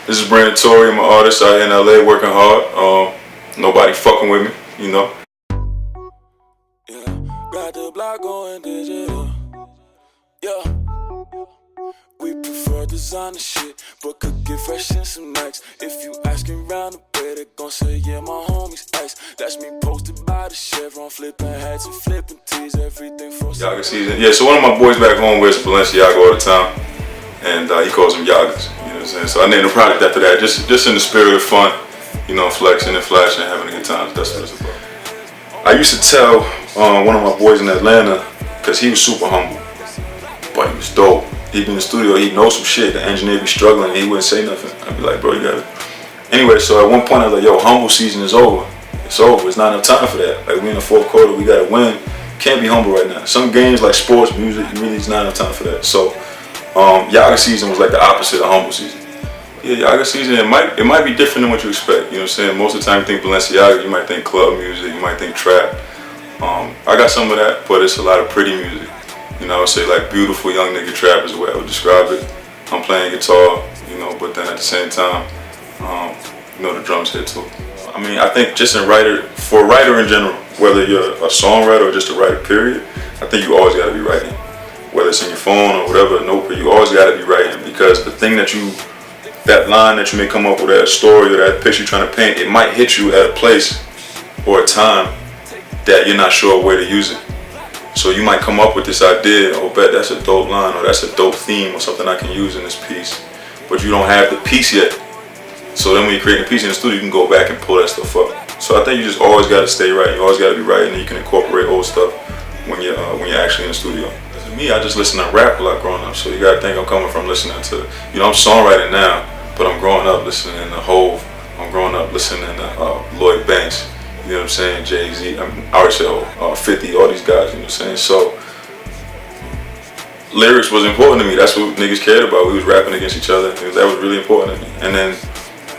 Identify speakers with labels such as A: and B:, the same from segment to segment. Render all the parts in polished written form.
A: This is Brandon Tory. I'm an artist out here in LA working hard. Nobody fucking with me, you know.
B: Yeah, got the block going digital. Yeah, we prefer designer shit, but could get fresh in some nights. If you asking round the way, they gon' say, yeah, my homies ice. That's me posted by the Chevron, flipping hats and flipping tees, everything from
A: Yaga season. Yeah, so one of my boys back home wears Balenciaga all the time, and he calls them Yagas. You know what I'm saying? So I named the product after that, just in the spirit of fun, you know, flexing and flashing, having a good time. That's what it's about. I used to tell one of my boys in Atlanta, because he was super humble, but he was dope. He'd be in the studio, he'd know some shit, the engineer be struggling, he wouldn't say nothing. I'd be like, bro, you got it. Anyway, so at one point I was like, yo, humble season is over. It's over, it's not enough time for that. Like, we in the fourth quarter, we gotta win. Can't be humble right now. Some games like sports, music, really is not enough time for that. So, Yaga season was like the opposite of humble season. Yeah, Yaga season, it might be different than what you expect. You know what I'm saying? Most of the time you think Balenciaga, you might think club music, you might think trap. I got some of that, but it's a lot of pretty music. You know, I would say like beautiful young nigga trap is the way I would describe it. I'm playing guitar, you know, but then at the same time, you know, the drums hit too. I mean, I think just for a writer in general, whether you're a songwriter or just a writer, period, I think you always gotta be writing. Whether it's in your phone or whatever, a notebook, you always gotta be writing, because the thing that line that you may come up with, that story or that picture you're trying to paint, it might hit you at a place or a time that you're not sure where to use it. So you might come up with this idea, oh, bet that's a dope line, or that's a dope theme, or something I can use in this piece, but you don't have the piece yet. So then when you're creating a piece in the studio, you can go back and pull that stuff up. So I think you just always got to stay writing. You always got to be writing, and you can incorporate old stuff when you're actually in the studio. For me, I just listen to rap a lot growing up, so you got to think I'm coming from listening to, you know, I'm songwriting now, but I'm growing up listening to Hove. I'm growing up listening to Lloyd Banks. You know what I'm saying? Jay-Z, RSL, 50, all these guys, you know what I'm saying? So, lyrics was important to me. That's what niggas cared about. We was rapping against each other. That was really important to me. And then,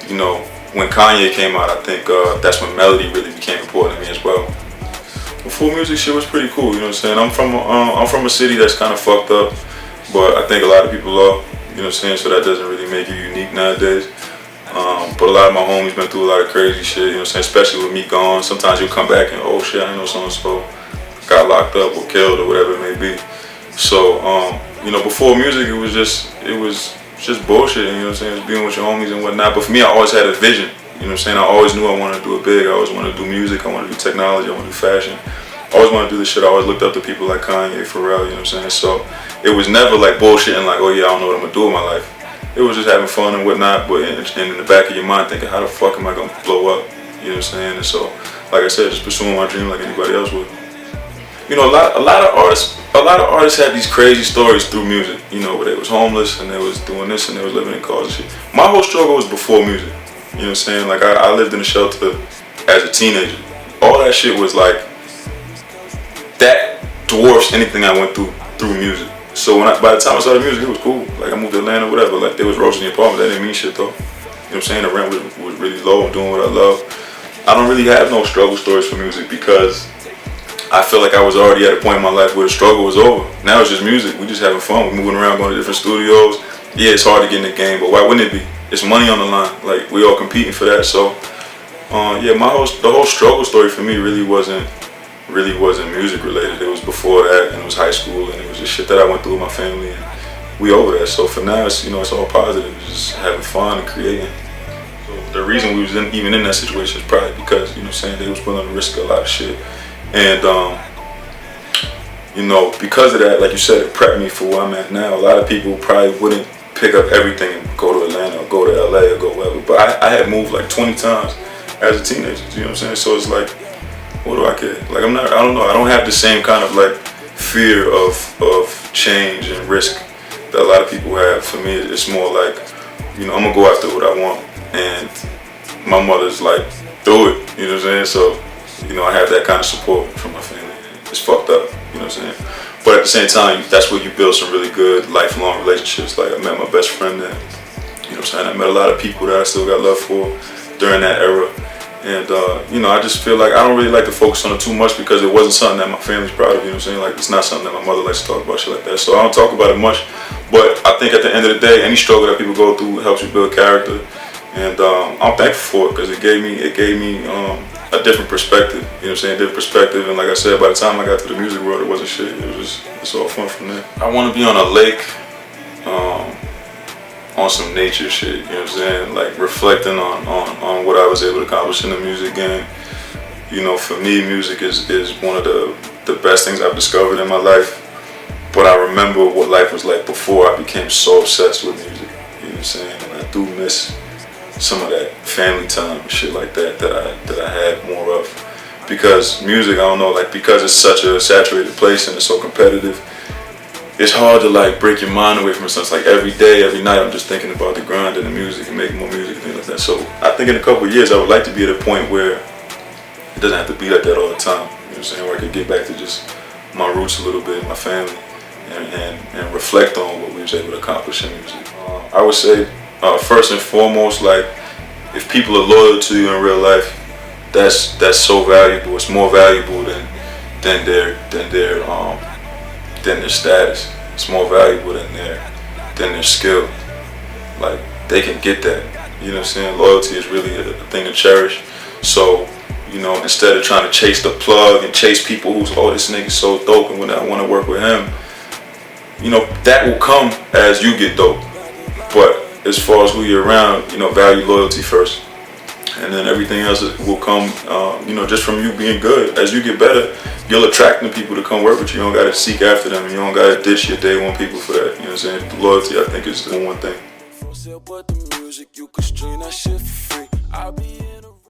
A: you know, when Kanye came out, I think that's when melody really became important to me as well. The full music shit was pretty cool, you know what I'm saying? I'm from a city that's kind of fucked up, but I think a lot of people are, you know what I'm saying? So that doesn't really make you unique nowadays. But a lot of my homies been through a lot of crazy shit, you know what I'm saying? Especially with me gone. Sometimes you'll come back and, oh shit, I know so-and-so got locked up or killed or whatever it may be. So, you know, before music, it was just bullshit, you know what I'm saying? Just being with your homies and whatnot. But for me, I always had a vision, you know what I'm saying? I always knew I wanted to do it big. I always wanted to do music. I wanted to do technology. I wanted to do fashion. I always wanted to do this shit. I always looked up to people like Kanye, Pharrell, you know what I'm saying? So it was never like bullshit and like, oh yeah, I don't know what I'm gonna do with my life. It was just having fun and whatnot, but in the back of your mind thinking, how the fuck am I gonna blow up? You know what I'm saying? And so, like I said, just pursuing my dream like anybody else would. You know, a lot of artists had these crazy stories through music. You know, where they was homeless and they was doing this and they was living in cars and shit. My whole struggle was before music. You know what I'm saying? Like I lived in a shelter as a teenager. All that shit was like, that dwarfs anything I went through music. So by the time I started music, it was cool. Like I moved to Atlanta, whatever. Like they was roasting the apartment. That didn't mean shit though. You know what I'm saying? The rent was really low. I'm doing what I love. I don't really have no struggle stories for music because I feel like I was already at a point in my life where the struggle was over. Now it's just music. We just having fun. We're moving around, going to different studios. Yeah, it's hard to get in the game, but why wouldn't it be? It's money on the line. Like we all competing for that. So yeah, the whole struggle story for me really wasn't music related. It was before that, and it was high school, and it was just shit that I went through with my family, and we over that. So for now, it's, you know, it's all positive. It's just having fun and creating. So the reason we was even in that situation is probably because, you know what I'm saying, they was willing to risk a lot of shit. And you know, because of that, like you said, it prepped me for where I'm at now. A lot of people probably wouldn't pick up everything and go to Atlanta or go to LA or go wherever. But I had moved like 20 times as a teenager, you know what I'm saying? So it's like, what do I care? Like I don't know. I don't have the same kind of like fear of change and risk that a lot of people have. For me, it's more like, you know, I'm gonna go after what I want, and my mother's like, do it, you know what I'm saying? So, you know, I have that kind of support from my family. It's fucked up, you know what I'm saying? But at the same time, that's where you build some really good lifelong relationships. Like I met my best friend there, you know what I'm saying? I met a lot of people that I still got love for during that era. And I just feel like I don't really like to focus on it too much because it wasn't something that my family's proud of. You know what I'm saying? Like, it's not something that my mother likes to talk about, shit like that. So I don't talk about it much. But I think at the end of the day, any struggle that people go through helps you build character. And I'm thankful for it because it gave me a different perspective. You know what I'm saying? Different perspective. And like I said, by the time I got to the music world, it wasn't shit. It was just, it's all fun from there. I want to be on a lake. On some nature shit, you know what I'm saying? Like reflecting on what I was able to accomplish in the music game. You know, for me, music is one of the best things I've discovered in my life. But I remember what life was like before I became so obsessed with music. You know what I'm saying? And I do miss some of that family time and shit like that I had more of. Because music, I don't know, like because it's such a saturated place and it's so competitive, it's hard to like break your mind away from it. So it's like every day, every night, I'm just thinking about the grind and the music and making more music and things like that. So I think in a couple of years, I would like to be at a point where it doesn't have to be like that all the time. You know what I'm saying? Where I could get back to just my roots a little bit, my family, and reflect on what we was able to accomplish in music. I would say first and foremost, like if people are loyal to you in real life, that's so valuable. It's more valuable than their status. It's more valuable than their skill. Like they can get that. You know what I'm saying? Loyalty is really a thing to cherish. So, instead of trying to chase the plug and chase people who's, oh, this nigga's so dope and when I want to work with him, that will come as you get dope. But as far as who you're around, value loyalty first. And then everything else will come, just from you being good. As you get better, you'll attract the people to come work with you. You don't got to seek after them. You don't got to ditch your day one people for that. You know what I'm saying? Loyalty, I think, is the one thing.
B: For sale, but the music, you could stream that shit for free.